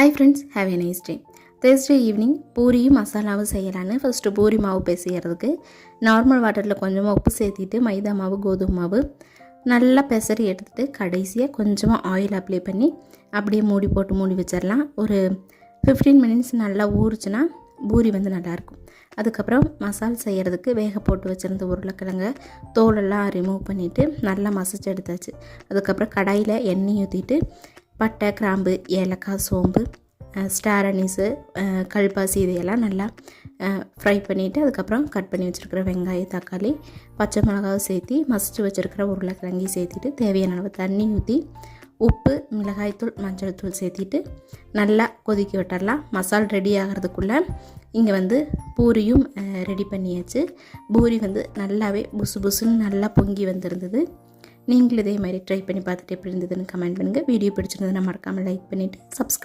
Hi friends, have a nice day. Thursday evening பூரியும் மசாலாவும் செய்யலான்னு ஃபஸ்ட்டு பூரி மாவு பிசைகிறதுக்கு நார்மல் வாட்டரில் கொஞ்சமாக உப்பு சேர்த்திட்டு மைதா மாவு கோதுமை மாவு நல்லா பெசரி எடுத்துகிட்டு கடைசியாக கொஞ்சமாக ஆயில் அப்ளை பண்ணி அப்படியே மூடி போட்டு மூடி வச்சிடலாம். ஒரு 15 மினிட்ஸ் நல்லா ஊறுச்சுன்னா பூரி நல்லாயிருக்கும். அதுக்கப்புறம் மசால் செய்கிறதுக்கு வேக போட்டு வச்சுருந்த உருளைக்கிழங்க தோலெல்லாம் ரிமூவ் பண்ணிவிட்டு நல்லா மசிச்சு எடுத்தாச்சு. அதுக்கப்புறம் கடாயில் எண்ணெய் ஊற்றிட்டு பட்டை, கிராம்பு, ஏலக்காய், சோம்பு, ஸ்டார் அனீஸு, கல்பாசி இதையெல்லாம் நல்லா ஃப்ரை பண்ணிவிட்டு அதுக்கப்புறம் கட் பண்ணி வச்சுருக்கிற வெங்காயம், தக்காளி, பச்சை மிளகாவை சேர்த்தி மசிச்சு வச்சுருக்கிற உருளைக்கிழங்கையும் சேர்த்திட்டு தேவையான அளவு தண்ணி ஊற்றி உப்பு, மிளகாய்த்தூள், மஞ்சள் தூள் சேர்த்திட்டு நல்லா கொதிக்க விட்டுடலாம். மசால் ரெடி ஆகிறதுக்குள்ளே இங்கே பூரியும் ரெடி பண்ணியாச்சு. பூரி நல்லாவே புசு புசுன்னு நல்லா பொங்கி வந்திருந்தது. நீங்களும் இதே மாதிரி ட்ரை பண்ணி பார்த்துட்டு எப்படி இருந்ததுன்னு கமெண்ட் பண்ணுங்கள். வீடியோ பிடிச்சிருந்ததுன்னா மறக்காமல் லைக் பண்ணிவிட்டு சப்ஸ்கிரைப்